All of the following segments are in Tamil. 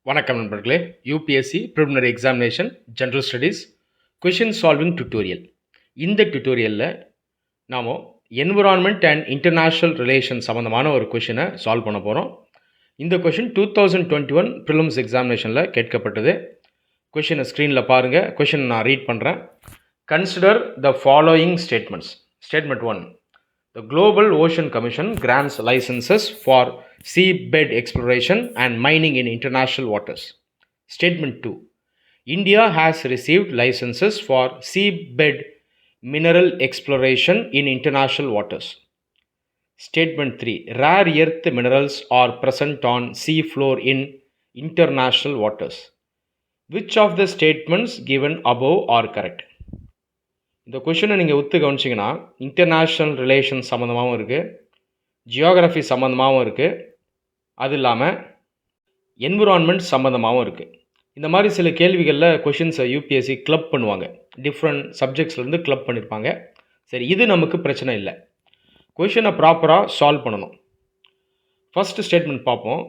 வணக்கம் நண்பர்களே. UPSC preliminary examination general studies question solving tutorial. இந்த டியூட்டோரியலில் நாம் என்விரான்மெண்ட் அண்ட் இன்டர்நேஷ்னல் ரிலேஷன் சம்மந்தமான ஒரு கொஷினை சால்வ் பண்ண போகிறோம். இந்த கொஷின் 2021 ப்ரிலிம்ஸ் எக்ஸாமினேஷனில் கேட்கப்பட்டது. கொஷினை ஸ்க்ரீனில் பாருங்கள். கொஷின் நான் ரீட் பண்ணுறேன். Consider the following statements. Statement 1. The Global Ocean Commission grants licenses for seabed exploration and mining in international waters. Statement 2. India has received licenses for seabed mineral exploration in international waters. Statement 3. Rare earth minerals are present on sea floor in international waters. Which of the statements given above are correct? இந்த கொஷினை நீங்கள் ஒத்து கவனிச்சிங்கன்னா இன்டர்நேஷ்னல் ரிலேஷன் சம்மந்தமாகவும் இருக்குது, ஜியோகிராஃபி சம்மந்தமாகவும் இருக்குது, அது இல்லாமல் என்விரான்மெண்ட் சம்மந்தமாகவும் இருக்குது. இந்த மாதிரி சில கேள்விகளில் கொஷின்ஸை யூபிஎஸ்சி கிளப் பண்ணுவாங்க. டிஃப்ரெண்ட் சப்ஜெக்ட்ஸ்லேருந்து கிளப் பண்ணியிருப்பாங்க. சரி, இது நமக்கு பிரச்சனை இல்லை. கொஷினை ப்ராப்பராக சால்வ் பண்ணணும். ஃபஸ்ட்டு ஸ்டேட்மெண்ட் பார்ப்போம்.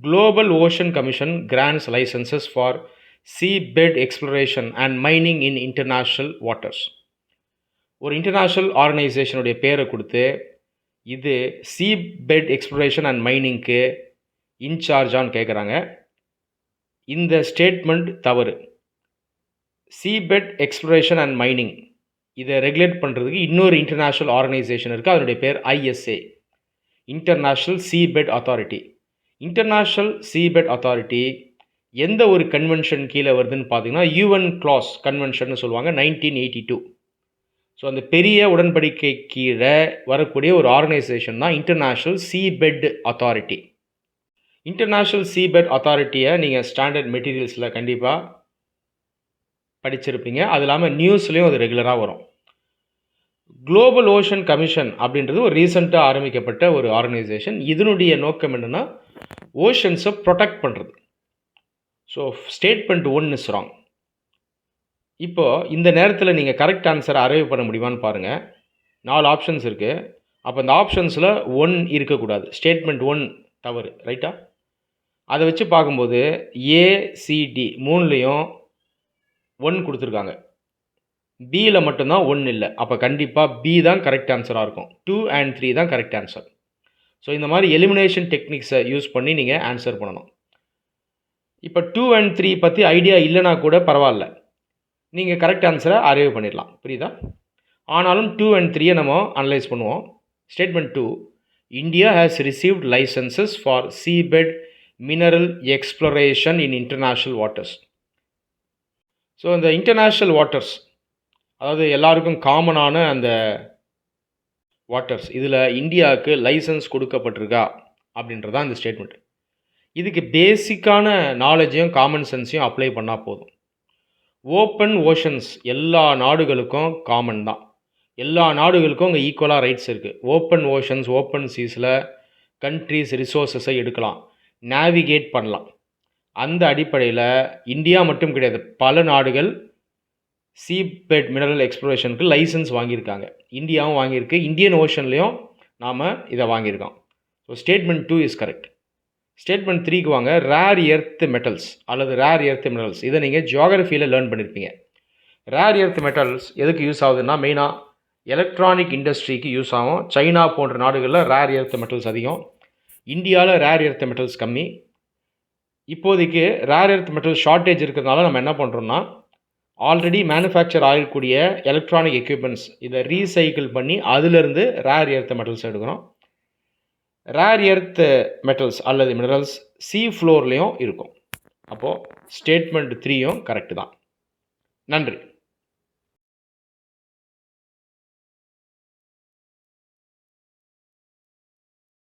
Global ocean commission grants licences for seabed exploration and mining in international waters. ஒரு இன்டர்நேஷ்னல் ஆர்கனைசேஷனுடைய பேரை கொடுத்து இது சீபெட் எக்ஸ்ப்ளோரேஷன் அண்ட் மைனிங்க்கு இன்சார்ஜான்னு கேட்குறாங்க. இந்த ஸ்டேட்மெண்ட் தவறு. சீபெட் எக்ஸ்ப்ளோரேஷன் அண்ட் மைனிங் இதை ரெகுலேட் பண்ணுறதுக்கு இன்னொரு இன்டர்நேஷ்னல் ஆர்கனைசேஷன் இருக்குது. அதனுடைய பேர் ISA, international seabed authority. International seabed authority எந்த ஒரு கன்வென்ஷன் கீழே வருதுன்னு பார்த்தீங்கன்னா UN கிளாஸ் கன்வென்ஷன் சொல்லுவாங்க, 1982. ஸோ அந்த பெரிய உடன்படிக்கை கீழே வரக்கூடிய ஒரு ஆர்கனைசேஷன் தான் international seabed authority. International seabed அத்தாரிட்டியை நீங்கள் ஸ்டாண்டர்ட் மெட்டீரியல்ஸில் கண்டிப்பாக படிச்சிருப்பீங்க. அது இல்லாமல் நியூஸ்லேயும் அது ரெகுலராக வரும். குளோபல் ஓஷன் கமிஷன் அப்படின்றது ஒரு ரீசெண்டாக ஆரம்பிக்கப்பட்ட ஒரு ஆர்கனைசேஷன். இதனுடைய நோக்கம் என்னென்னா ஓஷன்ஸை ப்ரொடெக்ட் பண்ணுறது. So statement 1 is wrong. இப்போது இந்த நேரத்தில் நீங்கள் கரெக்ட் ஆன்சரை அரைவ் பண்ண முடியுமான்னு பாருங்கள். 4 ஆப்ஷன்ஸ் இருக்குது. அப்போ இந்த ஆப்ஷன்ஸில் 1 இருக்கக்கூடாது. ஸ்டேட்மெண்ட் 1 தவறு, ரைட்டா? அதை வச்சு பார்க்கும்போது ACD 3லேயும் 1 கொடுத்துருக்காங்க, பியில் மட்டும்தான் 1 இல்லை. அப்போ கண்டிப்பாக B தான் கரெக்ட் ஆன்சராக இருக்கும். 2 and 3 தான் கரெக்ட் ஆன்சர். ஸோ இந்த மாதிரி எலிமினேஷன் டெக்னிக்ஸை யூஸ் பண்ணி நீங்கள் ஆன்சர் பண்ணணும். இப்போ 2 and 3 பற்றி ஐடியா இல்லைனா கூட பரவாயில்ல, நீங்கள் கரெக்ட் ஆன்சரை அரைவ் பண்ணிடலாம். புரியுதா? ஆனாலும் 2 and 3 நம்ம அனலைஸ் பண்ணுவோம். Statement 2. India has received licences for seabed mineral exploration in international waters. So இந்த இன்டர்நேஷ்னல் வாட்டர்ஸ், அதாவது எல்லாருக்கும் காமனான அந்த வாட்டர்ஸ், இதில் இந்தியாவுக்கு லைசன்ஸ் கொடுக்கப்பட்டிருக்கா அப்படின்றதான் இந்த ஸ்டேட்மெண்ட். இதுக்கு பேசிக்கான நாலேஜையும் காமன் சென்ஸையும் அப்ளை பண்ணால் போதும். ஓப்பன் ஓஷன்ஸ் எல்லா நாடுகளுக்கும் காமன் தான். எல்லா நாடுகளுக்கும் அங்கே ஈக்குவலாக ரைட்ஸ் இருக்குது. ஓப்பன் ஓஷன்ஸ், ஓப்பன் சீஸில் கண்ட்ரிஸ் ரிசோர்ஸஸை எடுக்கலாம், நேவிகேட் பண்ணலாம். அந்த அடிப்படையில் இந்தியா மட்டும் கிடையாது, பல நாடுகள் சீபெட் மினரல் எக்ஸ்ப்ளோரேஷனுக்கு லைசன்ஸ் வாங்கியிருக்காங்க. இந்தியாவும் வாங்கியிருக்கு. இந்தியன் ஓஷன்லேயும் நாம் இதை வாங்கியிருக்கோம். So statement 2 is correct. Statement 3க்கு வாங்க. ரேர் எர்த் மெட்டல்ஸ் அல்லது ரேர் எர்த் மினரல்ஸ், இதை நீங்கள் ஜியோகிராஃபியில் லேர்ன் பண்ணியிருப்பீங்க. ரேர் எர்த் மெட்டல்ஸ் எதுக்கு யூஸ் ஆகுதுன்னா மெயினாக எலக்ட்ரானிக் இண்டஸ்ட்ரிக்கு யூஸ் ஆகும். சைனா போன்ற நாடுகளில் ரேர் எர்த் மெட்டல்ஸ் அதிகம், இந்தியாவில் ரேர் எர்த் மெட்டல்ஸ் கம்மி. இப்போதைக்கு ரேர் எர்த் மெட்டல் ஷார்ட்டேஜ் இருக்கிறதுனால நம்ம என்ன பண்ணுறோம்னா ஆல்ரெடி மேனுஃபேக்சர் ஆகக்கூடிய எலக்ட்ரானிக் எக்யூப்மெண்ட்ஸ் இதை ரீசைக்கிள் பண்ணி அதிலிருந்து ரேர் எர்த் மெட்டல்ஸ் எடுக்கிறோம். ரேர் எர்த் மெட்டல்ஸ் அல்லது மினரல்ஸ் சீ ஃப்ளோர்லேயும் இருக்கும். அப்போது ஸ்டேட்மெண்ட் 3யும் கரெக்டு தான். நன்றி.